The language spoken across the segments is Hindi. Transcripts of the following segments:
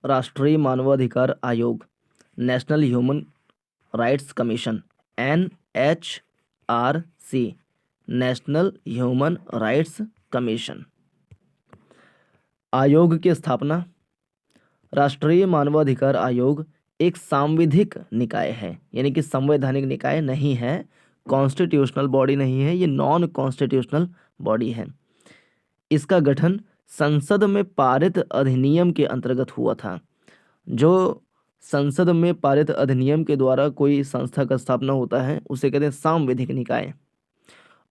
राष्ट्रीय मानवाधिकार आयोग, national human rights commission, NHRC, national human rights commission. आयोग की स्थापना। राष्ट्रीय मानवाधिकार आयोग एक सांविधिक निकाय है, यानी कि संवैधानिक निकाय नहीं है, कॉन्स्टिट्यूशनल बॉडी नहीं है, ये नॉन कॉन्स्टिट्यूशनल बॉडी है। इसका गठन संसद में पारित अधिनियम के अंतर्गत हुआ था। जो संसद में पारित अधिनियम के द्वारा कोई संस्था का स्थापना होता है उसे कहते हैं सांविधिक निकाय,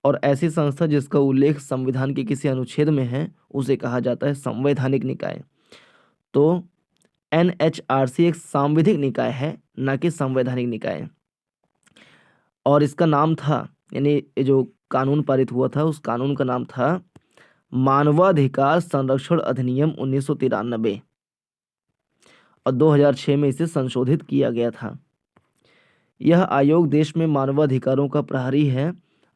और ऐसी संस्था जिसका उल्लेख संविधान के किसी अनुच्छेद में है उसे कहा जाता है संवैधानिक निकाय। तो NHRC एक सांविधिक निकाय है, न कि संवैधानिक निकाय। और इसका नाम था, यानी ये जो कानून पारित हुआ था उस कानून का नाम था मानवाधिकार संरक्षण अधिनियम 1993, और 2006 में इसे संशोधित किया गया था। यह आयोग देश में मानवाधिकारों का प्रहरी है,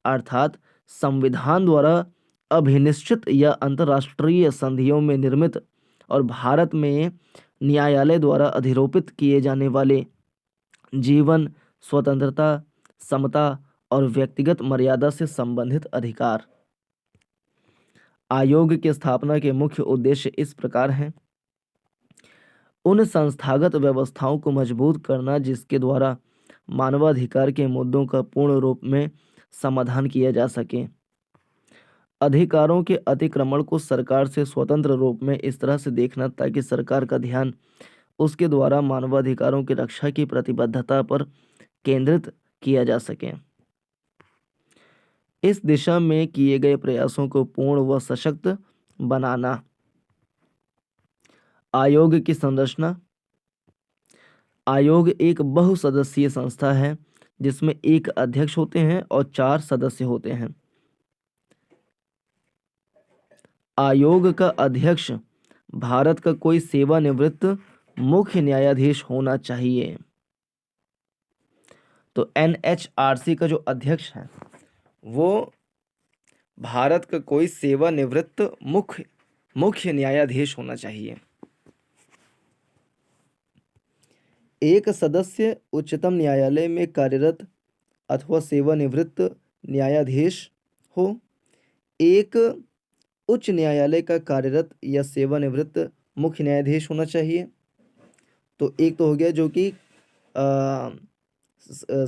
अर्थात संविधान द्वारा अभिनिश्चित या अंतर्राष्ट्रीय संधियों में निर्मित और भारत में न्यायालय द्वारा अधिरोपित किए जाने वाले जीवन, स्वतंत्रता, समता और व्यक्तिगत मर्यादा से संबंधित अधिकार। आयोग की स्थापना के मुख्य उद्देश्य इस प्रकार हैं। उन संस्थागत व्यवस्थाओं को मजबूत करना जिसके द्वारा मानवाधिकार के मुद्दों का पूर्ण रूप में समाधान किया जा सके। अधिकारों के अतिक्रमण को सरकार से स्वतंत्र रूप में इस तरह से देखना ताकि सरकार का ध्यान उसके द्वारा मानवाधिकारों की रक्षा की प्रतिबद्धता पर केंद्रित किया जा सके। इस दिशा में किए गए प्रयासों को पूर्ण व सशक्त बनाना। आयोग की संरचना। आयोग एक बहुसदस्यीय संस्था है जिसमें एक अध्यक्ष होते हैं और 4 सदस्य होते हैं। आयोग का अध्यक्ष भारत का कोई सेवानिवृत्त मुख्य न्यायाधीश होना चाहिए। तो NHRC का जो अध्यक्ष है वो भारत का कोई सेवानिवृत्त मुख्य न्यायाधीश होना चाहिए। एक सदस्य उच्चतम न्यायालय में कार्यरत अथवा सेवानिवृत्त न्यायाधीश हो। एक उच्च न्यायालय का कार्यरत या सेवानिवृत्त मुख्य न्यायाधीश होना चाहिए। तो एक तो हो गया जो कि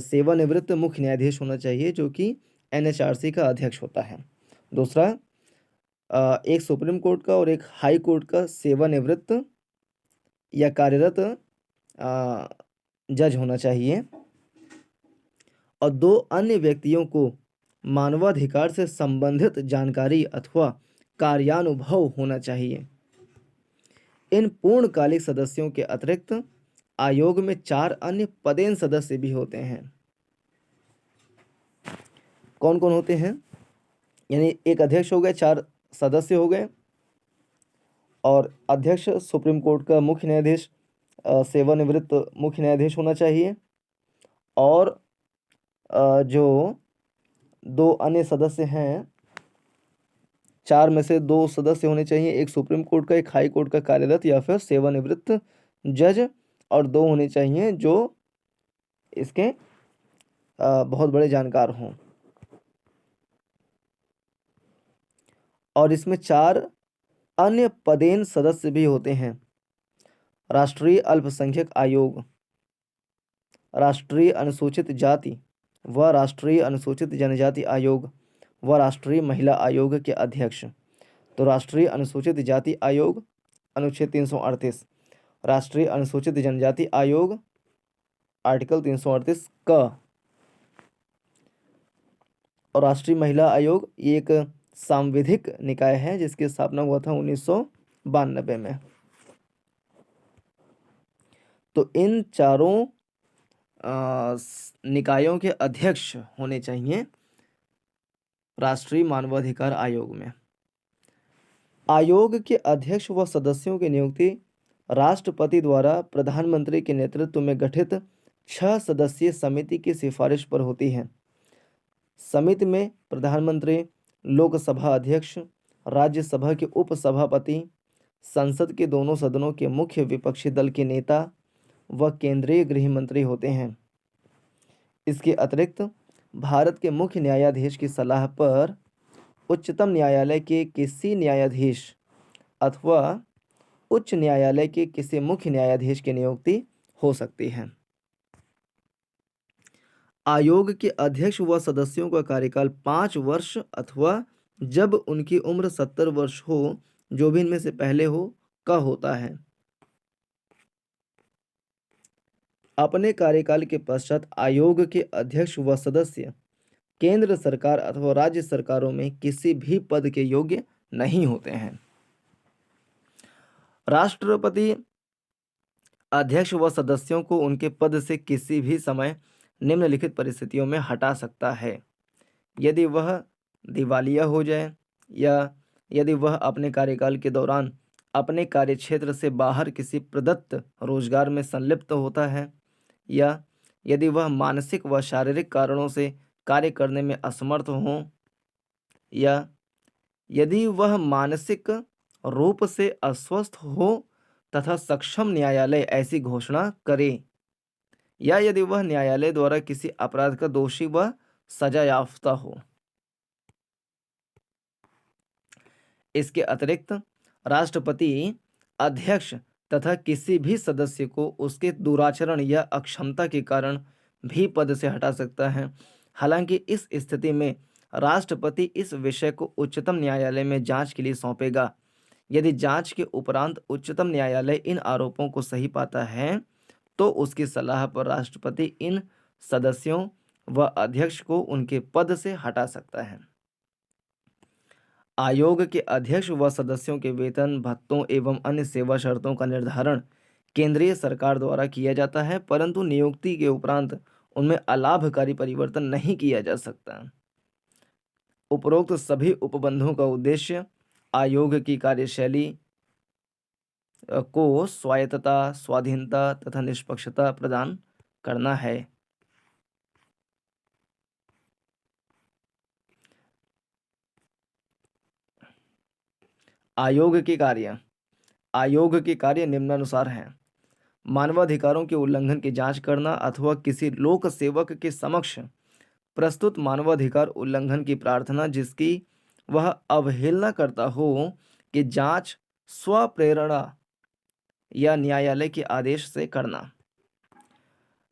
सेवानिवृत्त मुख्य न्यायाधीश होना चाहिए जो कि NHRC का अध्यक्ष होता है। दूसरा, एक सुप्रीम कोर्ट का और एक हाई कोर्ट का सेवानिवृत्त या कार्यरत जज होना चाहिए। और 2 अन्य व्यक्तियों को मानवाधिकार से संबंधित जानकारी अथवा कार्यानुभव होना चाहिए। इन पूर्णकालिक सदस्यों के अतिरिक्त आयोग में 4 अन्य पदेन सदस्य भी होते हैं। कौन कौन होते हैं? यानी एक अध्यक्ष हो गए, 4 सदस्य हो गए, और अध्यक्ष सुप्रीम कोर्ट का मुख्य न्यायाधीश, सेवानिवृत्त मुख्य न्यायाधीश होना चाहिए, और जो 2 अन्य सदस्य हैं, 4 में से 2 सदस्य होने चाहिए, एक सुप्रीम कोर्ट का, एक हाई कोर्ट का कार्यरत या फिर सेवानिवृत्त जज, और 2 होने चाहिए जो इसके बहुत बड़े जानकार हों। और इसमें 4 अन्य पदेन सदस्य भी होते हैं। राष्ट्रीय अल्पसंख्यक आयोग, राष्ट्रीय अनुसूचित जाति व राष्ट्रीय अनुसूचित जनजाति आयोग व राष्ट्रीय महिला आयोग के अध्यक्ष। तो राष्ट्रीय अनुसूचित जाति आयोग अनुच्छेद 338, राष्ट्रीय अनुसूचित जनजाति आयोग आर्टिकल 338 क, और राष्ट्रीय महिला आयोग ये एक सांविधिक निकाय है जिसकी स्थापना हुआ था 1992 में। तो इन चारों निकायों के अध्यक्ष होने चाहिए राष्ट्रीय मानवाधिकार आयोग में। आयोग के अध्यक्ष व सदस्यों की नियुक्ति राष्ट्रपति द्वारा प्रधानमंत्री के नेतृत्व में गठित 6 सदस्यीय समिति की सिफारिश पर होती है। समिति में प्रधानमंत्री, लोकसभा अध्यक्ष, राज्यसभा के उपसभापति, संसद के दोनों सदनों के मुख्य विपक्षी दल के नेता व केंद्रीय गृह मंत्री होते हैं। इसके अतिरिक्त भारत के मुख्य न्यायाधीश की सलाह पर उच्चतम न्यायालय के किसी न्यायाधीश अथवा उच्च न्यायालय के किसी मुख्य न्यायाधीश की नियुक्ति हो सकती है। आयोग के अध्यक्ष व सदस्यों का कार्यकाल 5 वर्ष अथवा जब उनकी उम्र 70 वर्ष हो, जो भी इनमें से पहले हो, का होता है। अपने कार्यकाल के पश्चात आयोग के अध्यक्ष व सदस्य केंद्र सरकार अथवा राज्य सरकारों में किसी भी पद के योग्य नहीं होते हैं। राष्ट्रपति अध्यक्ष व सदस्यों को उनके पद से किसी भी समय निम्नलिखित परिस्थितियों में हटा सकता है: यदि वह दिवालिया हो जाए, या यदि वह अपने कार्यकाल के दौरान अपने कार्यक्षेत्र से बाहर किसी प्रदत्त रोजगार में संलिप्त होता है, या यदि वह मानसिक व शारीरिक कारणों से कार्य करने में असमर्थ हो, या यदि वह मानसिक रूप से अस्वस्थ हो तथा सक्षम न्यायालय ऐसी घोषणा करे, या यदि वह न्यायालय द्वारा किसी अपराध का दोषी व सजा याफ्ता हो। इसके अतिरिक्त राष्ट्रपति अध्यक्ष तथा किसी भी सदस्य को उसके दुराचरण या अक्षमता के कारण भी पद से हटा सकता है। हालांकि इस स्थिति में राष्ट्रपति इस विषय को उच्चतम न्यायालय में जांच के लिए सौंपेगा। यदि जांच के उपरांत उच्चतम न्यायालय इन आरोपों को सही पाता है तो उसकी सलाह पर राष्ट्रपति इन सदस्यों व अध्यक्ष को उनके पद से हटा सकता है। आयोग के अध्यक्ष व सदस्यों के वेतन, भत्तों एवं अन्य सेवा शर्तों का निर्धारण केंद्रीय सरकार द्वारा किया जाता है, परंतु नियुक्ति के उपरांत उनमें अलाभकारी परिवर्तन नहीं किया जा सकता। उपरोक्त सभी उपबंधों का उद्देश्य आयोग की कार्यशैली को स्वायत्तता, स्वाधीनता तथा निष्पक्षता प्रदान करना है। आयोग के कार्य निम्नानुसार हैं: मानवाधिकारों के उल्लंघन की जांच करना अथवा किसी लोक सेवक के समक्ष प्रस्तुत मानवाधिकार उल्लंघन की प्रार्थना जिसकी वह अवहेलना करता हो कि जांच स्वप्रेरणा या न्यायालय के आदेश से करना।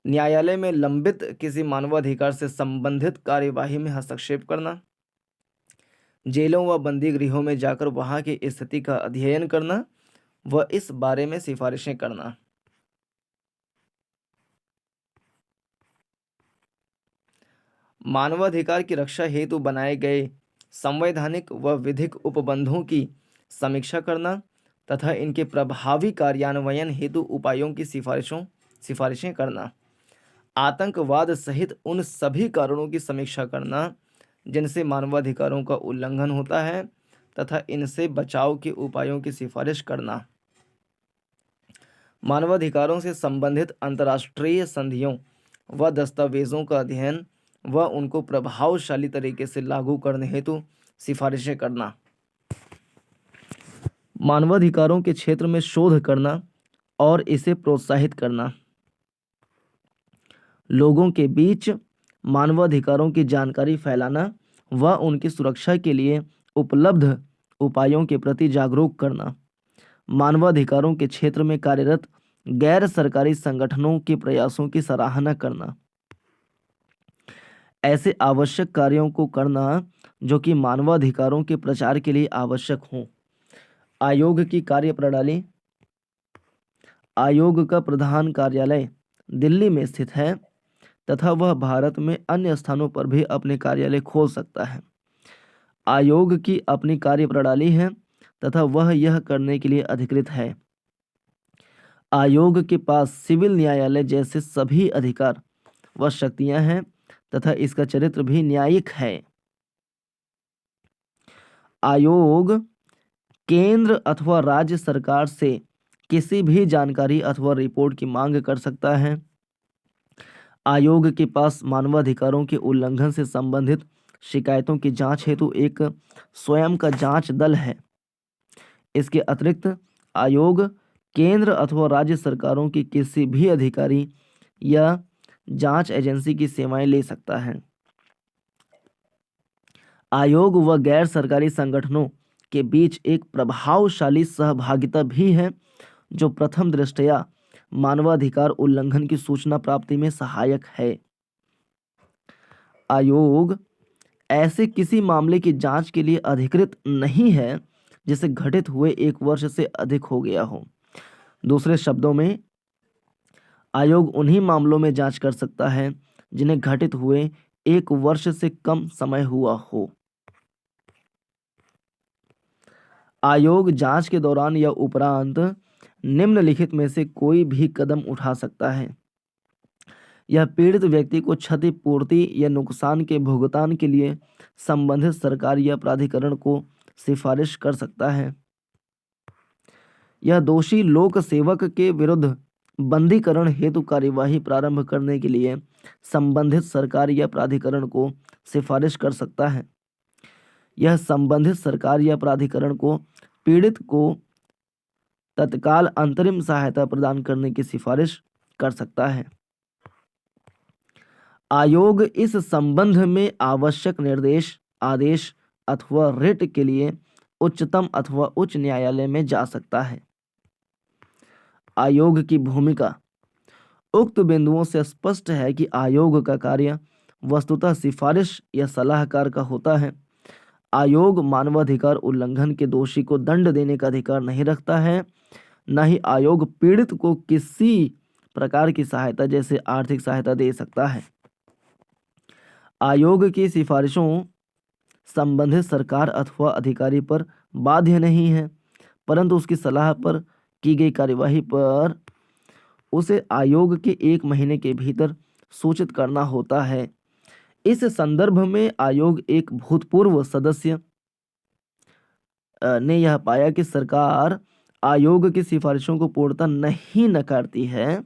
न्यायालय में लंबित किसी मानवाधिकार से संबंधित कार्यवाही में हस्तक्षेप करना। जेलों व बंदी गृहों में जाकर वहां की स्थिति का अध्ययन करना व इस बारे में सिफारिशें करना। मानवाधिकार की रक्षा हेतु बनाए गए संवैधानिक व विधिक उपबंधों की समीक्षा करना तथा इनके प्रभावी कार्यान्वयन हेतु उपायों की सिफारिशें करना। आतंकवाद सहित उन सभी कारणों की समीक्षा करना जिनसे मानवाधिकारों का उल्लंघन होता है तथा इनसे बचाव के उपायों की सिफारिश करना। मानवाधिकारों से संबंधित अंतर्राष्ट्रीय संधियों व दस्तावेजों का अध्ययन व उनको प्रभावशाली तरीके से लागू करने हेतु सिफारिशें करना। मानवाधिकारों के क्षेत्र में शोध करना और इसे प्रोत्साहित करना। लोगों के बीच मानवाधिकारों की जानकारी फैलाना व उनकी सुरक्षा के लिए उपलब्ध उपायों के प्रति जागरूक करना। मानवाधिकारों के क्षेत्र में कार्यरत गैर सरकारी संगठनों के प्रयासों की सराहना करना। ऐसे आवश्यक कार्यों को करना जो कि मानवाधिकारों के प्रचार के लिए आवश्यक हों। आयोग की कार्यप्रणाली। आयोग का प्रधान कार्यालय दिल्ली में स्थित है तथा वह भारत में अन्य स्थानों पर भी अपने कार्यालय खोल सकता है। आयोग की अपनी कार्यप्रणाली है तथा वह यह करने के लिए अधिकृत है। आयोग के पास सिविल न्यायालय जैसे सभी अधिकार व शक्तियां हैं तथा इसका चरित्र भी न्यायिक है। आयोग केंद्र अथवा राज्य सरकार से किसी भी जानकारी अथवा रिपोर्ट की मांग कर सकता है। आयोग के पास मानवाधिकारों के उल्लंघन से संबंधित शिकायतों की जांच हेतु एक स्वयं का जांच दल है। इसके अतिरिक्त आयोग केंद्र अथवा राज्य सरकारों की किसी भी अधिकारी या जांच एजेंसी की सेवाएं ले सकता है। आयोग व गैर सरकारी संगठनों के बीच एक प्रभावशाली सहभागिता भी है जो प्रथम दृष्टया मानवाधिकार उल्लंघन की सूचना प्राप्ति में सहायक है। आयोग ऐसे किसी मामले की जांच के लिए अधिकृत नहीं है जिसे घटित हुए 1 वर्ष से अधिक हो गया हो। दूसरे शब्दों में, आयोग उन्हीं मामलों में जांच कर सकता है जिन्हें घटित हुए 1 वर्ष से कम समय हुआ हो। आयोग जांच के दौरान या उपरांत निम्नलिखित में से कोई भी कदम उठा सकता है। यह पीड़ित व्यक्ति को क्षतिपूर्ति या नुकसान के भुगतान के लिए संबंधित सरकार या प्राधिकरण को सिफारिश कर सकता है। यह दोषी लोक सेवक के विरुद्ध बंदीकरण हेतु कार्यवाही प्रारंभ करने के लिए संबंधित सरकार या प्राधिकरण को सिफारिश कर सकता है। यह संबंधित सरकार या प्राधिकरण को पीड़ित को तत्काल अंतरिम सहायता प्रदान करने की सिफारिश कर सकता है। आयोग इस संबंध में आवश्यक निर्देश, आदेश अथवा रिट के लिए उच्चतम अथवा उच्च न्यायालय में जा सकता है। आयोग की भूमिका। उक्त बिंदुओं से स्पष्ट है कि आयोग का कार्य वस्तुतः सिफारिश या सलाहकार का होता है। आयोग मानवाधिकार उल्लंघन के दोषी को दंड देने का अधिकार नहीं रखता है। न ही आयोग पीड़ित को किसी प्रकार की सहायता जैसे आर्थिक सहायता दे सकता है। आयोग की सिफारिशों संबंधित सरकार अथवा अधिकारी पर बाध्य नहीं है, परंतु उसकी सलाह पर की गई कार्यवाही पर उसे आयोग के 1 महीने के भीतर सूचित करना होता है। इस संदर्भ में आयोग एक भूतपूर्व सदस्य ने यह पाया कि सरकार आयोग की सिफारिशों को पूर्णतः नहीं नकारती है।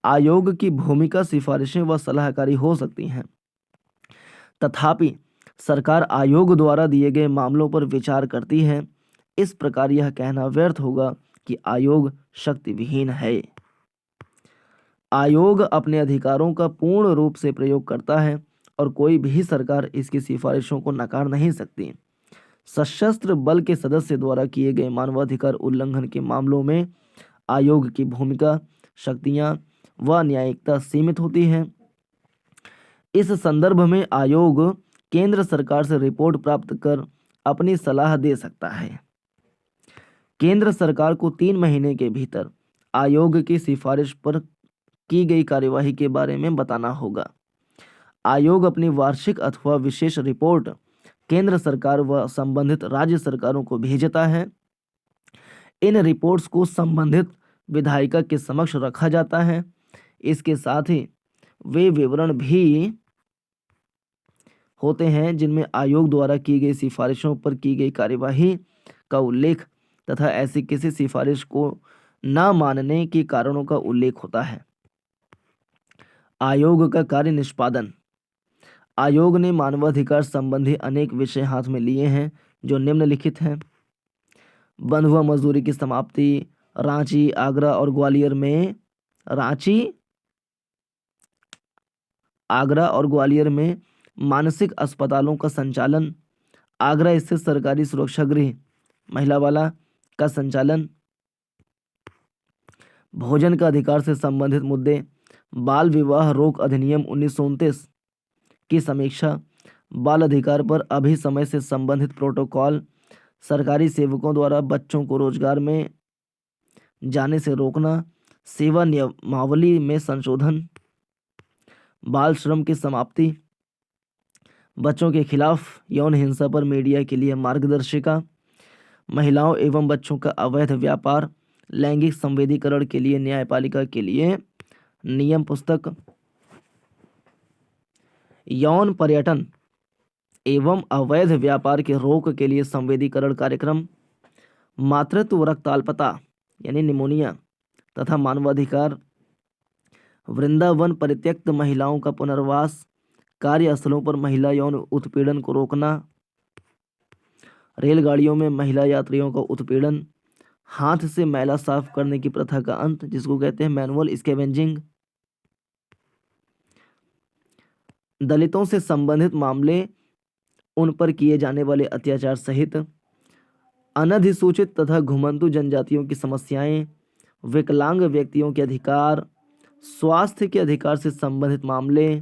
आयोग की भूमिका सिफारिशें व सलाहकारी हो सकती हैं, तथापि सरकार आयोग द्वारा दिए गए मामलों पर विचार करती है। इस प्रकार यह कहना व्यर्थ होगा कि आयोग शक्ति विहीन है। आयोग अपने अधिकारों का पूर्ण रूप से प्रयोग करता है और कोई भी सरकार इसकी सिफारिशों को नकार नहीं सकती। सशस्त्र बल के सदस्य द्वारा किए गए मानवाधिकार उल्लंघन के मामलों में आयोग की भूमिका, शक्तियां व न्यायिकता सीमित होती है। इस संदर्भ में आयोग केंद्र सरकार से रिपोर्ट प्राप्त कर अपनी सलाह दे सकता है। केंद्र सरकार को 3 महीने के भीतर आयोग की सिफारिश पर की गई कार्यवाही के बारे में बताना होगा। आयोग अपनी वार्षिक अथवा विशेष रिपोर्ट केंद्र सरकार व संबंधित राज्य सरकारों को भेजता है। इन रिपोर्ट्स को संबंधित विधायिका के समक्ष रखा जाता है। इसके साथ ही वे विवरण भी होते हैं जिनमें आयोग द्वारा की गई सिफारिशों पर की गई कार्यवाही का उल्लेख तथा ऐसी किसी सिफारिश को न मानने के कारणों का उल्लेख होता है। आयोग का कार्य निष्पादन। आयोग ने मानवाधिकार संबंधी अनेक विषय हाथ में लिए हैं जो निम्नलिखित हैं। बंधुआ मजदूरी की समाप्ति, रांची, आगरा और ग्वालियर में मानसिक अस्पतालों का संचालन, आगरा स्थित सरकारी सुरक्षा गृह महिला वाला का संचालन, भोजन का अधिकार से संबंधित मुद्दे, बाल विवाह रोक अधिनियम 1929 की समीक्षा, बाल अधिकार पर अभी समय से संबंधित प्रोटोकॉल, सरकारी सेवकों द्वारा बच्चों को रोजगार में जाने से रोकना, सेवा नियमावली में संशोधन, बाल श्रम की समाप्ति, बच्चों के खिलाफ यौन हिंसा पर मीडिया के लिए मार्गदर्शिका, महिलाओं एवं बच्चों का अवैध व्यापार, लैंगिक संवेदीकरण के लिए न्यायपालिका के लिए नियम पुस्तक, यौन पर्यटन एवं अवैध व्यापार के रोक के लिए संवेदीकरण कार्यक्रम, मातृत्व रक्ताल्पता यानी निमोनिया तथा मानवाधिकार, वृंदावन परित्यक्त महिलाओं का पुनर्वास, कार्यस्थलों पर महिला यौन उत्पीड़न को रोकना, रेलगाड़ियों में महिला यात्रियों का उत्पीड़न, हाथ से मैला साफ करने की प्रथा का अंत, जिसको कहते हैं मैनुअल स्कैवेंजिंग। दलितों से संबंधित मामले, उन पर किए जाने वाले अत्याचार सहित अनधिसूचित तथा घुमंतू जनजातियों की समस्याएं, विकलांग व्यक्तियों के अधिकार, स्वास्थ्य के अधिकार से संबंधित मामले,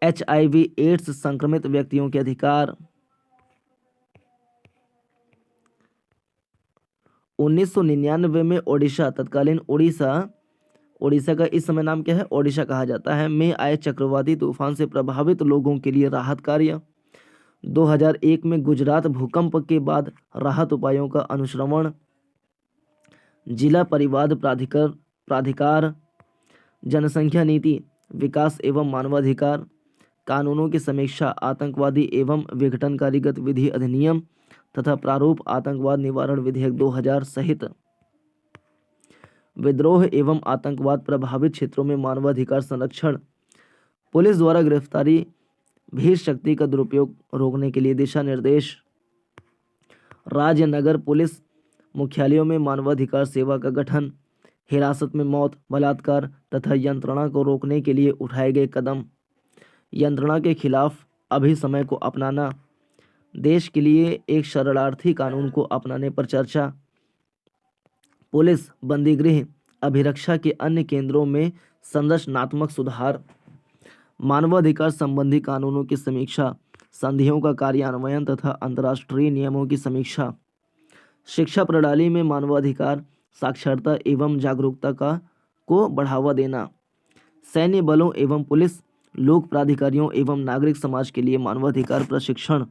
HIV एड्स संक्रमित व्यक्तियों के अधिकार। 1999 में ओडिशा, तत्कालीन उड़ीसा, ओडिशा का इस समय नाम क्या है, ओडिशा कहा जाता है, में आए चक्रवाती तूफान से प्रभावित लोगों के लिए राहत कार्य। 2001 में गुजरात भूकंप के बाद राहत उपायों का अनुश्रवण। जिला परिवाद प्राधिकार, जनसंख्या नीति, विकास एवं मानवाधिकार, कानूनों की समीक्षा, आतंकवादी एवं विघटनकारी गतिविधि अधिनियम तथा प्रारूप, आतंकवाद निवारण विधेयक 2000 सहित विद्रोह एवं आतंकवाद प्रभावित क्षेत्रों में मानवाधिकार संरक्षण, पुलिस द्वारा गिरफ्तारी, भीड़ शक्ति का दुरुपयोग रोकने के लिए दिशा निर्देश, राज्य नगर पुलिस मुख्यालयों में मानवाधिकार सेवा का गठन, हिरासत में मौत, बलात्कार तथा यंत्रणा को रोकने के लिए उठाए गए कदम, यंत्रणा के खिलाफ अभी समय को अपनाना, देश के लिए एक शरणार्थी कानून को अपनाने पर चर्चा, पुलिस बंदीगृह अभिरक्षा के अन्य केंद्रों में संरचनात्मक सुधार, मानवाधिकार संबंधी कानूनों की समीक्षा, संधियों का कार्यान्वयन तथा अंतर्राष्ट्रीय नियमों की समीक्षा, शिक्षा प्रणाली में मानवाधिकार साक्षरता एवं जागरूकता को बढ़ावा देना, सैन्य बलों एवं पुलिस, लोक प्राधिकारियों एवं नागरिक समाज के लिए मानवाधिकार प्रशिक्षण।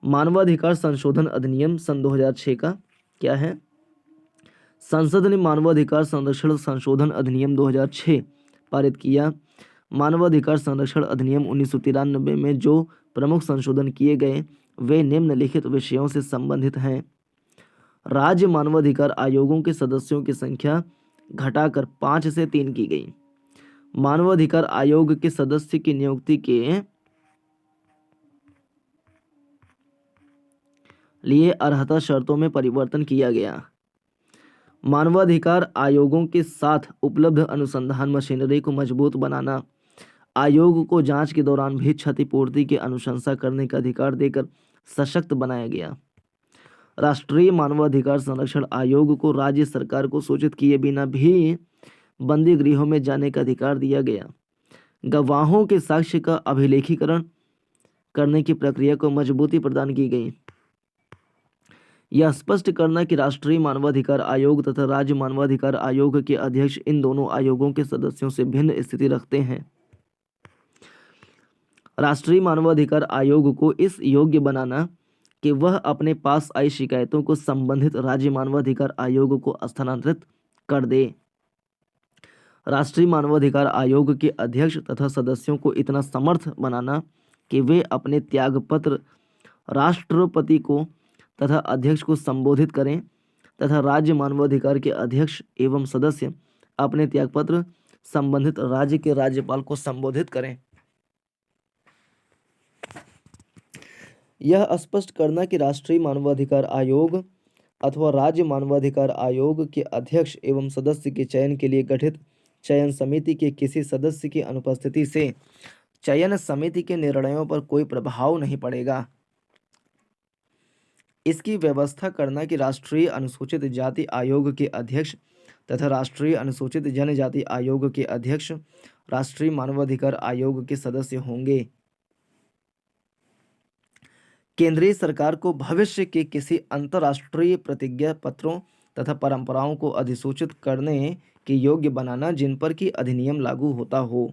मानवाधिकार संशोधन अधिनियम सन 2006 का क्या है, संसद ने मानवाधिकार संरक्षण संशोधन अधिनियम 2006 पारित किया। मानवाधिकार संरक्षण अधिनियम 1993 में जो प्रमुख संशोधन किए गए वे निम्नलिखित विषयों से संबंधित हैं। राज्य मानवाधिकार आयोगों के सदस्यों की संख्या घटाकर 5 से 3 की गई। मानवाधिकार आयोग के सदस्य की नियुक्ति के लिए अर्हता शर्तों में परिवर्तन किया गया। मानवाधिकार आयोगों के साथ उपलब्ध अनुसंधान मशीनरी को मजबूत बनाना, आयोग को जांच के दौरान भी क्षतिपूर्ति की अनुशंसा करने का अधिकार देकर सशक्त बनाया गया। राष्ट्रीय मानवाधिकार संरक्षण आयोग को राज्य सरकार को सूचित किए बिना भी बंदी गृहों में जाने का अधिकार दिया गया। गवाहों के साक्ष्य का अभिलेखीकरण करने की प्रक्रिया को मजबूती प्रदान की गई। यह स्पष्ट करना कि राष्ट्रीय मानवाधिकार आयोग तथा राज्य मानवाधिकार आयोग के अध्यक्ष इन दोनों आयोगों के सदस्यों से भिन्न स्थिति रखते हैं। राष्ट्रीय मानवाधिकार आयोग को इस योग्य बनाना कि वह अपने पास आई शिकायतों को संबंधित राज्य मानवाधिकार आयोग को स्थानांतरित कर दे। राष्ट्रीय मानवाधिकार आयोग के अध्यक्ष तथा सदस्यों को इतना समर्थ बनाना कि वे अपने त्यागपत्र राष्ट्रपति को तथा अध्यक्ष को संबोधित करें तथा राज्य मानवाधिकार के अध्यक्ष एवं सदस्य अपने त्यागपत्र संबंधित राज्य के राज्यपाल को संबोधित करें। यह स्पष्ट करना कि राष्ट्रीय मानवाधिकार आयोग अथवा राज्य मानवाधिकार आयोग के अध्यक्ष एवं सदस्य के चयन के लिए गठित चयन समिति के किसी सदस्य की अनुपस्थिति से चयन समिति के निर्णयों पर कोई प्रभाव नहीं पड़ेगा। इसकी व्यवस्था करना कि राष्ट्रीय अनुसूचित जाति आयोग के अध्यक्ष तथा राष्ट्रीय अनुसूचित जनजाति आयोग के अध्यक्ष राष्ट्रीय मानवाधिकार आयोग के सदस्य होंगे। केंद्रीय सरकार को भविष्य के किसी अंतर्राष्ट्रीय प्रतिज्ञा पत्रों तथा परंपराओं को अधिसूचित करने के योग्य बनाना जिन पर कि अधिनियम लागू होता हो।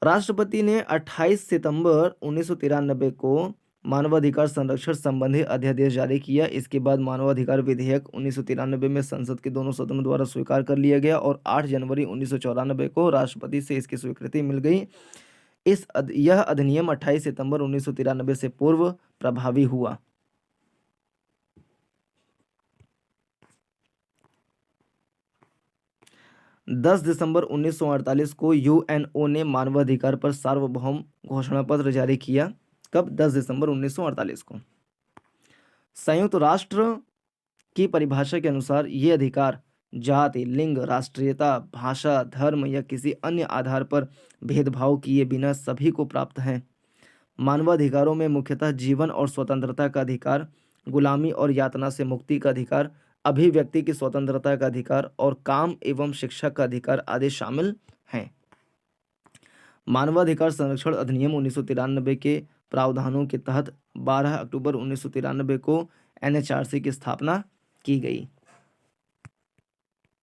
राष्ट्रपति ने 28 सितंबर 1993 को मानवाधिकार संरक्षण संबंधी अध्यादेश जारी किया। इसके बाद मानवाधिकार विधेयक 1993 में संसद के दोनों सदनों द्वारा स्वीकार कर लिया गया और 8 जनवरी 1994 को राष्ट्रपति से इसकी स्वीकृति मिल गई। यह अधिनियम 28 सितंबर 1993 से पूर्व प्रभावी हुआ। दस दिसंबर 1948 को यूएनओ ने मानवाधिकार पर सार्वभौम घोषणा पत्र जारी किया। कब? 10 दिसंबर 1948 को। संयुक्त राष्ट्र की परिभाषा के अनुसार ये अधिकार जाति, लिंग, राष्ट्रीयता, भाषा, धर्म या किसी अन्य आधार पर भेदभाव किए बिना सभी को प्राप्त है। मानवाधिकारों में मुख्यतः जीवन और स्वतंत्रता का अधिकार, गुलामी और यातना से मुक्ति का अधिकार, अभिव्यक्ति की स्वतंत्रता का अधिकार और काम एवं शिक्षा का अधिकार आदि शामिल हैं। मानवाधिकार संरक्षण अधिनियम 1993 के प्रावधानों के तहत 12 अक्टूबर 1993 को एनएचआरसी की स्थापना की गई।